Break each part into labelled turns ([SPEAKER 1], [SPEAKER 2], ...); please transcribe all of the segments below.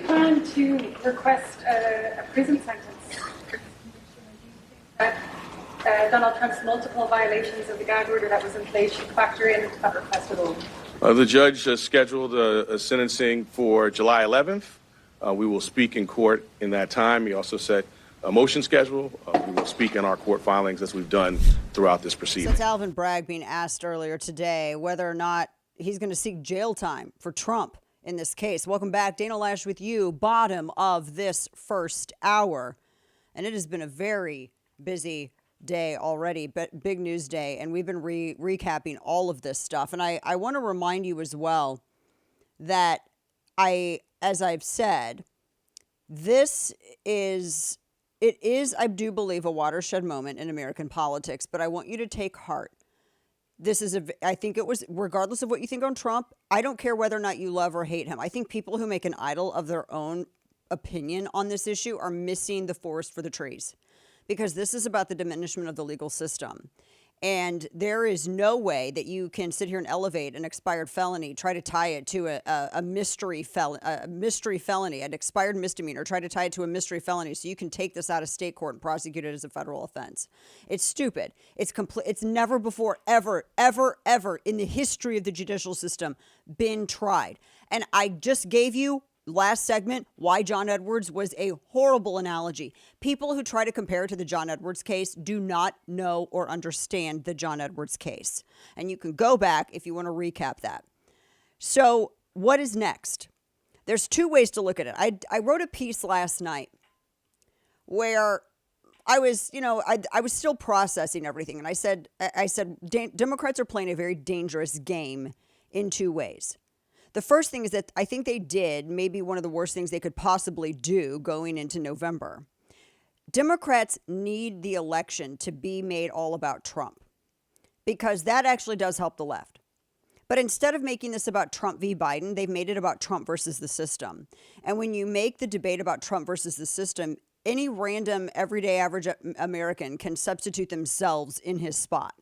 [SPEAKER 1] plan to request a prison sentence for this conviction? And do you think that Donald Trump's multiple violations of the gag order that was in place should factor into that request at all?
[SPEAKER 2] The judge scheduled a sentencing for July 11th. We will speak in court in that time. He also set a motion schedule. We will speak in our court filings as we've done throughout this proceeding.
[SPEAKER 3] Since Alvin Bragg being asked earlier today whether or not he's going to seek jail time for Trump in this case. Welcome back. Dana Loesch with you, bottom of this first hour. And it has been a very busy day already, but big news day. And we've been recapping all of this stuff. And I want to remind you as well that as I've said, it is, I do believe, a watershed moment in American politics, but I want you to take heart. I think it was, regardless of what you think on Trump, I don't care whether or not you love or hate him. I think people who make an idol of their own opinion on this issue are missing the forest for the trees, because this is about the diminishment of the legal system. And there is no way that you can sit here and elevate an expired felony, try to tie it to a mystery felony, an expired misdemeanor, try to tie it to a mystery felony so you can take this out of state court and prosecute it as a federal offense. It's stupid. It's never before, ever in the history of the judicial system been tried. And I just gave you last segment why John Edwards was a horrible analogy. People who try to compare it to the John Edwards case do not know or understand the John Edwards case. And you can go back if you want to recap that. So what is next? There's two ways to look at it. I wrote a piece last night where I was still processing everything. And I said, Democrats are playing a very dangerous game in two ways. The first thing is that I think they did maybe one of the worst things they could possibly do going into November. Democrats need the election to be made all about Trump, because that actually does help the left. But instead of making this about Trump v. Biden, they've made it about Trump versus the system. And when you make the debate about Trump versus the system, any random everyday average American can substitute themselves in his spot.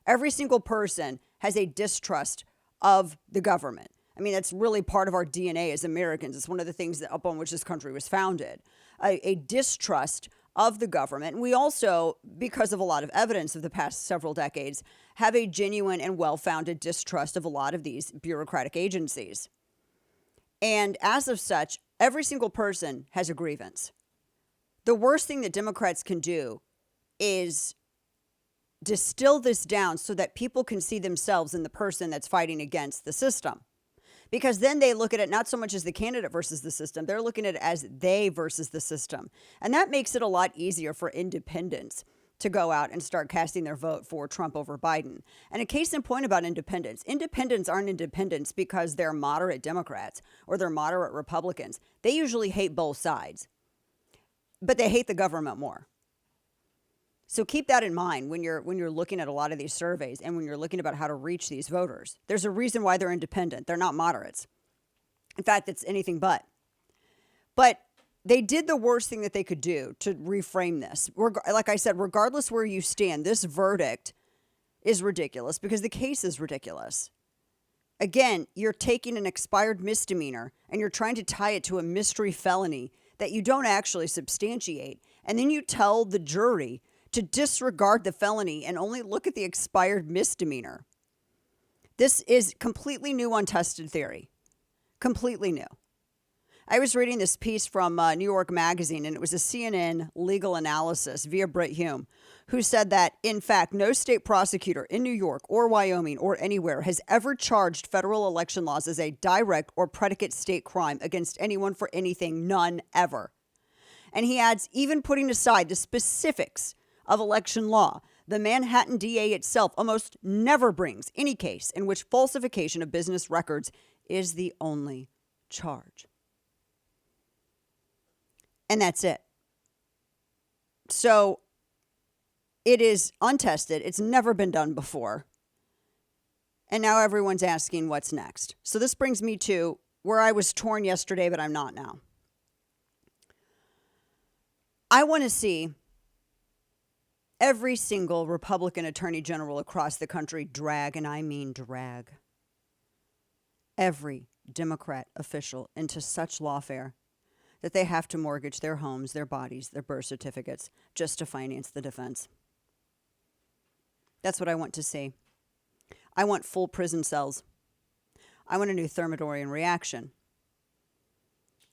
[SPEAKER 3] Every single person has a distrust of the government. I mean, that's really part of our DNA as Americans. It's one of the things upon which this country was founded, a distrust of the government. And we also, because of a lot of evidence of the past several decades, have a genuine and well-founded distrust of a lot of these bureaucratic agencies. And as of such, every single person has a grievance. The worst thing that Democrats can do is distill this down so that people can see themselves in the person that's fighting against the system. Because then they look at it not so much as the candidate versus the system, they're looking at it as they versus the system. And that makes it a lot easier for independents to go out and start casting their vote for Trump over Biden. And a case in point about independents aren't independents because they're moderate Democrats or they're moderate Republicans. They usually hate both sides, but they hate the government more. So keep that in mind when you're looking at a lot of these surveys and when you're looking about how to reach these voters. There's a reason why they're independent. They're not moderates. In fact, it's anything but. But they did the worst thing that they could do to reframe this. Like I said, regardless where you stand, this verdict is ridiculous because the case is ridiculous. Again, you're taking an expired misdemeanor and you're trying to tie it to a mystery felony that you don't actually substantiate. And then you tell the jury to disregard the felony and only look at the expired misdemeanor. This is completely new, untested theory. Completely new. I was reading this piece from New York Magazine, and it was a CNN legal analysis via Britt Hume, who said that, in fact, no state prosecutor in New York or Wyoming or anywhere has ever charged federal election laws as a direct or predicate state crime against anyone for anything, none ever. And he adds, even putting aside the specifics of election law, the Manhattan DA itself almost never brings any case in which falsification of business records is the only charge. And that's it. So it is untested. It's never been done before. And now everyone's asking what's next. So this brings me to where I was torn yesterday, but I'm not now. I want to see every single Republican attorney general across the country drag, and I mean drag, every Democrat official into such lawfare that they have to mortgage their homes, their bodies, their birth certificates just to finance the defense. That's what I want to see. I want full prison cells. I want a new Thermidorian reaction.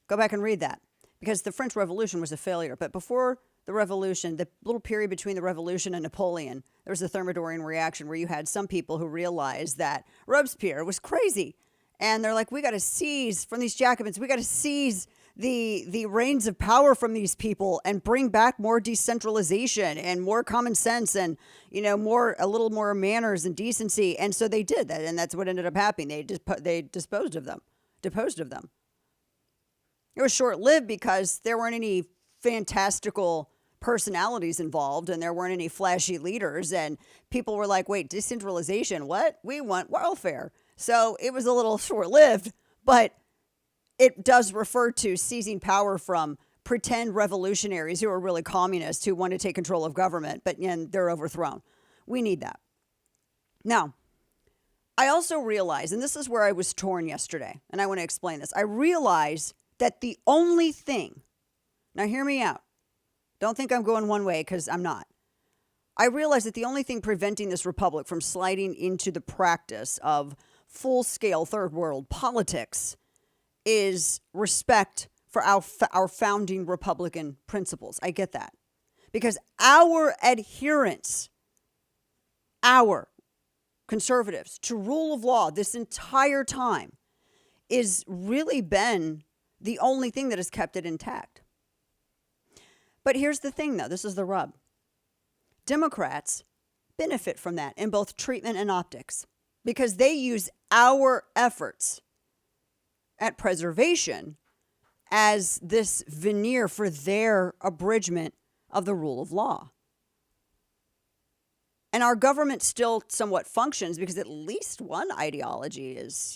[SPEAKER 3] Go back and read that, because the French Revolution was a failure. But before the Revolution, the little period between the Revolution and Napoleon, there was a Thermidorian reaction where you had some people who realized that Robespierre was crazy. And they're like, we got to seize from these Jacobins, we got to seize the reins of power from these people and bring back more decentralization and more common sense and, a little more manners and decency. And so they did that. And that's what ended up happening. They deposed of them. It was short-lived because there weren't any fantastical personalities involved and there weren't any flashy leaders. And people were like, wait, decentralization, what? We want welfare. So it was a little short-lived, but it does refer to seizing power from pretend revolutionaries who are really communists who want to take control of government, but they're overthrown. We need that. Now, I also realize, and this is where I was torn yesterday, and I want to explain this. I realize that the only thing, now hear me out. Don't think I'm going one way, because I'm not. I realize that the only thing preventing this republic from sliding into the practice of full-scale third world politics is respect for our founding Republican principles. I get that. Because our adherence, our conservatives, to rule of law this entire time is really been the only thing that has kept it intact. But here's the thing, though. This is the rub. Democrats benefit from that in both treatment and optics because they use our efforts at preservation as this veneer for their abridgment of the rule of law. And our government still somewhat functions because at least one ideology is,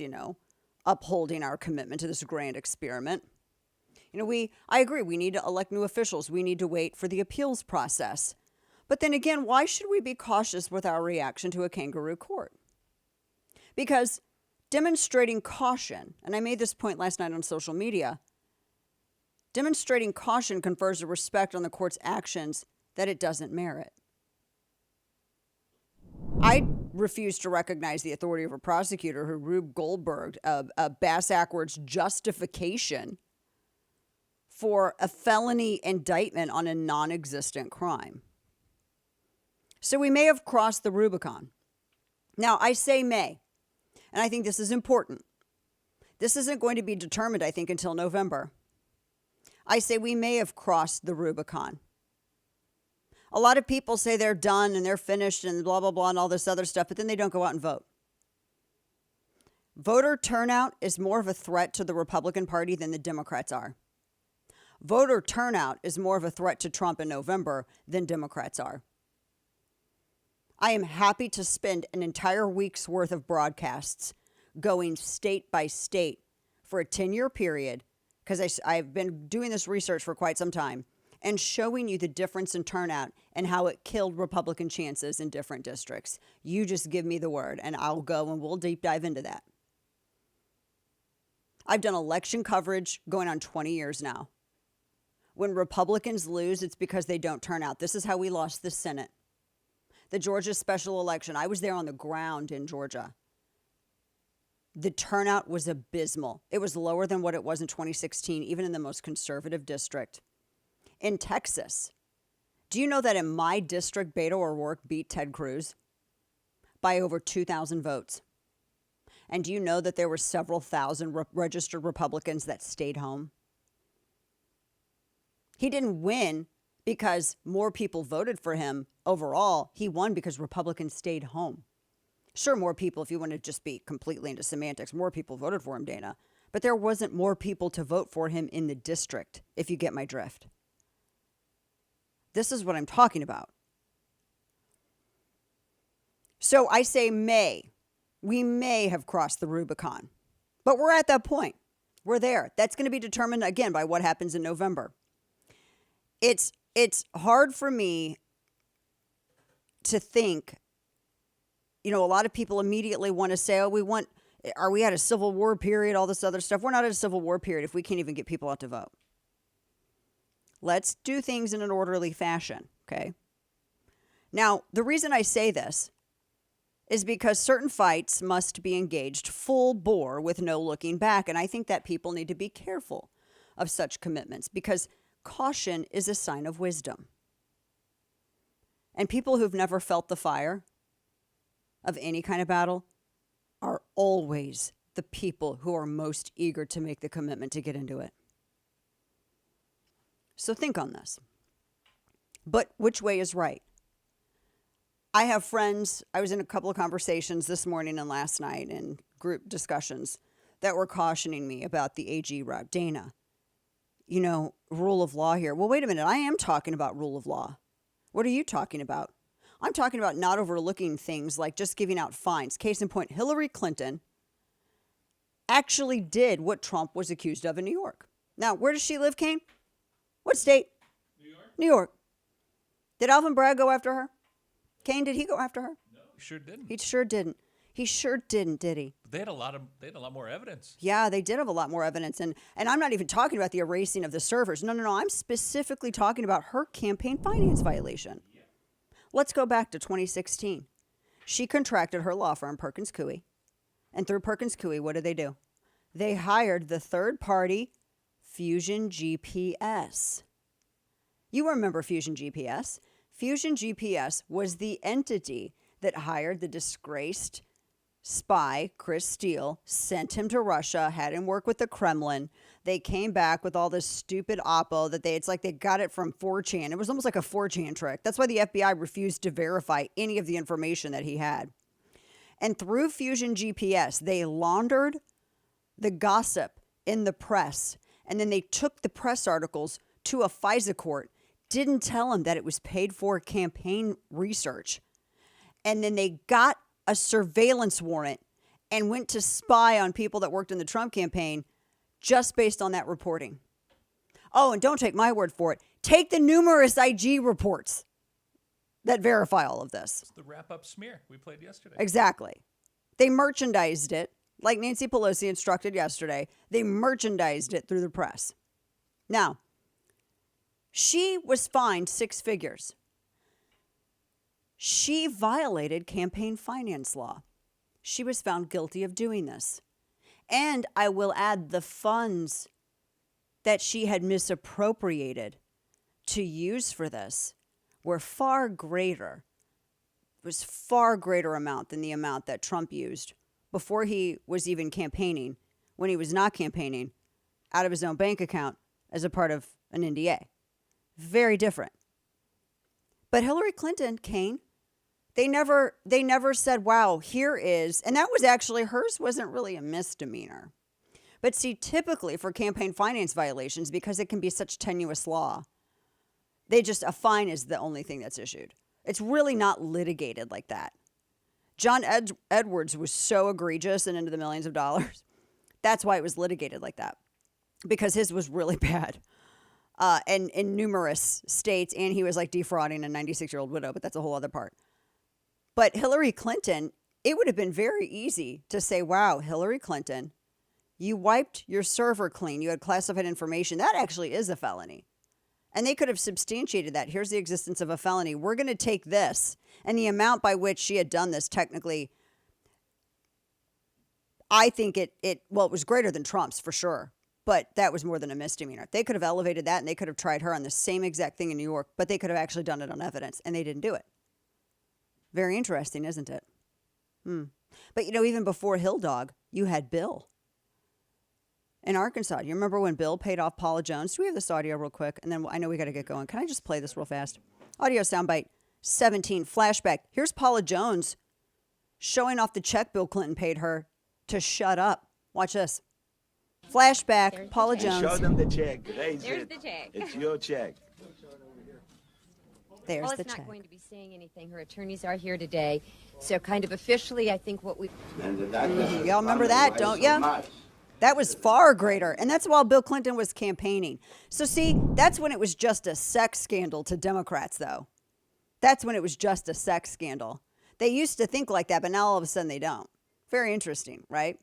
[SPEAKER 3] upholding our commitment to this grand experiment. I agree, we need to elect new officials. We need to wait for the appeals process. But then again, why should we be cautious with our reaction to a kangaroo court? Because demonstrating caution, and I made this point last night on social media, demonstrating caution confers a respect on the court's actions that it doesn't merit. I refuse to recognize the authority of a prosecutor who Rube Goldberg, a bass-ackwards justification for a felony indictment on a non-existent crime. So we may have crossed the Rubicon. Now, I say may, and I think this is important. This isn't going to be determined, I think, until November. I say we may have crossed the Rubicon. A lot of people say they're done and they're finished and blah, blah, blah, and all this other stuff, but then they don't go out and vote. Voter turnout is more of a threat to the Republican Party than the Democrats are. Voter turnout is more of a threat to Trump in November than Democrats are. I am happy to spend an entire week's worth of broadcasts going state by state for a 10-year period, because I've been doing this research for quite some time, and showing you the difference in turnout and how it killed Republican chances in different districts. You just give me the word, and I'll go and we'll deep dive into that. I've done election coverage going on 20 years now. When Republicans lose, it's because they don't turn out. This is how we lost the Senate. The Georgia special election, I was there on the ground in Georgia. The turnout was abysmal. It was lower than what it was in 2016, even in the most conservative district. In Texas, do you know that in my district, Beto O'Rourke beat Ted Cruz by over 2,000 votes? And do you know that there were several thousand registered Republicans that stayed home? He didn't win because more people voted for him overall. He won because Republicans stayed home. Sure, more people, if you want to just be completely into semantics, more people voted for him, Dana. But there wasn't more people to vote for him in the district, if you get my drift. This is what I'm talking about. So I say we may have crossed the Rubicon, but we're at that point. We're there. That's going to be determined, again, by what happens in November. It's hard for me to think, a lot of people immediately want to say, are we at a civil war period, all this other stuff? We're not at a civil war period if we can't even get people out to vote. Let's do things in an orderly fashion, okay? Now, the reason I say this is because certain fights must be engaged full bore with no looking back. And I think that people need to be careful of such commitments because caution is a sign of wisdom. And people who've never felt the fire of any kind of battle are always the people who are most eager to make the commitment to get into it. So think on this. But which way is right? I have friends, I was in a couple of conversations this morning and last night and group discussions that were cautioning me about the AG route. Dana, rule of law here. Well, wait a minute. I am talking about rule of law. What are you talking about? I'm talking about not overlooking things like just giving out fines. Case in point, Hillary Clinton actually did what Trump was accused of in New York. Now, where does she live, Kane? What state?
[SPEAKER 4] New York?
[SPEAKER 3] New York. Did Alvin Bragg go after her? Kane, did he go after her?
[SPEAKER 4] No, he sure didn't.
[SPEAKER 3] He sure didn't. He sure didn't, did he?
[SPEAKER 4] But they had a lot more evidence.
[SPEAKER 3] Yeah, they did have a lot more evidence. And I'm not even talking about the erasing of the servers. No. I'm specifically talking about her campaign finance violation. Yeah. Let's go back to 2016. She contracted her law firm, Perkins Coie. And through Perkins Coie, what did they do? They hired the third party Fusion GPS. You remember Fusion GPS. Fusion GPS was the entity that hired the disgraced spy, Chris Steele, sent him to Russia, had him work with the Kremlin. They came back with all this stupid oppo that it's like they got it from 4chan. It was almost like a 4chan trick. That's why the FBI refused to verify any of the information that he had. And through Fusion GPS, they laundered the gossip in the press. And then they took the press articles to a FISA court, didn't tell him that it was paid for campaign research. And then they got a surveillance warrant and went to spy on people that worked in the Trump campaign just based on that reporting. Oh, and don't take my word for it. Take the numerous IG reports that verify all of this.
[SPEAKER 4] It's the wrap-up smear we played yesterday.
[SPEAKER 3] Exactly. They merchandised it, like Nancy Pelosi instructed yesterday. They merchandised it through the press. Now, she was fined 6 figures. She violated campaign finance law. She was found guilty of doing this. And I will add the funds that she had misappropriated to use for this were far greater. It was far greater amount than the amount that Trump used before he was even campaigning, when he was not campaigning, out of his own bank account as a part of an NDA. Very different. But Hillary Clinton, Kane, they never said, wow, here is, and that was actually, hers wasn't really a misdemeanor. But see, typically for campaign finance violations, because it can be such tenuous law, a fine is the only thing that's issued. It's really not litigated like that. John Edwards was so egregious and into the millions of dollars. That's why it was litigated like that, because his was really bad. And in numerous states, and he was like defrauding a 96-year-old widow, but that's a whole other part. But Hillary Clinton, it would have been very easy to say, wow, Hillary Clinton, you wiped your server clean. You had classified information. That actually is a felony. And they could have substantiated that. Here's the existence of a felony. We're going to take this. And the amount by which she had done this, technically, I think it was greater than Trump's for sure. But that was more than a misdemeanor. They could have elevated that, and they could have tried her on the same exact thing in New York, but they could have actually done it on evidence, and they didn't do it. Very interesting, isn't it? But, even before Hill Dog, you had Bill in Arkansas. You remember when Bill paid off Paula Jones? Do we have this audio real quick? And then I know we got to get going. Can I just play this real fast? Audio soundbite 17, flashback. Here's Paula Jones showing off the check Bill Clinton paid her to shut up. Watch this. Flashback,
[SPEAKER 5] There's
[SPEAKER 3] Paula
[SPEAKER 5] the check.
[SPEAKER 3] Jones.
[SPEAKER 6] Show them the check. Raise
[SPEAKER 5] There's
[SPEAKER 6] it.
[SPEAKER 5] the check.
[SPEAKER 6] It's your check.
[SPEAKER 3] There's
[SPEAKER 5] Well,
[SPEAKER 3] the
[SPEAKER 5] it's
[SPEAKER 3] check.
[SPEAKER 5] not going to be saying anything. Her attorneys are here today. So kind of officially, I think what we...
[SPEAKER 3] Y'all remember that, don't ya? That was far greater. And that's while Bill Clinton was campaigning. So see, that's when it was just a sex scandal to Democrats, though. That's when it was just a sex scandal. They used to think like that, but now all of a sudden they don't. Very interesting, right?